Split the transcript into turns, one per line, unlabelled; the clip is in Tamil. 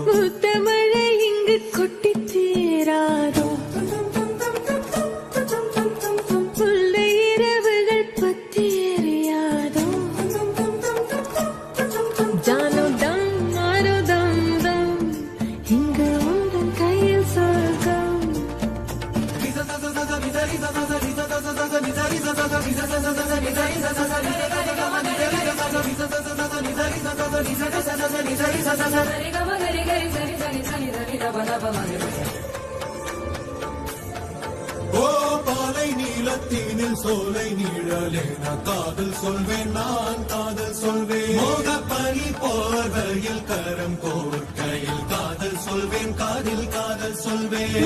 முத்தமழை இங்கு கொட்டி தீராதோ முல்லை இரவுகள் பத்தி எறியாதோ ஜானோ தம் மாரோ தம் தம் இங்கு உந்தன் கையில் சொர்க்கம்
பாலை நீளத்தீனில் சோலை நீழலேன காதல் சொல்வேன் நான் காதல் சொல்வேன் மோக பனி போர்வையில் கரம் கோர்க்கையில் காதல் சொல்வேன் காதில் காதல் சொல்வேன்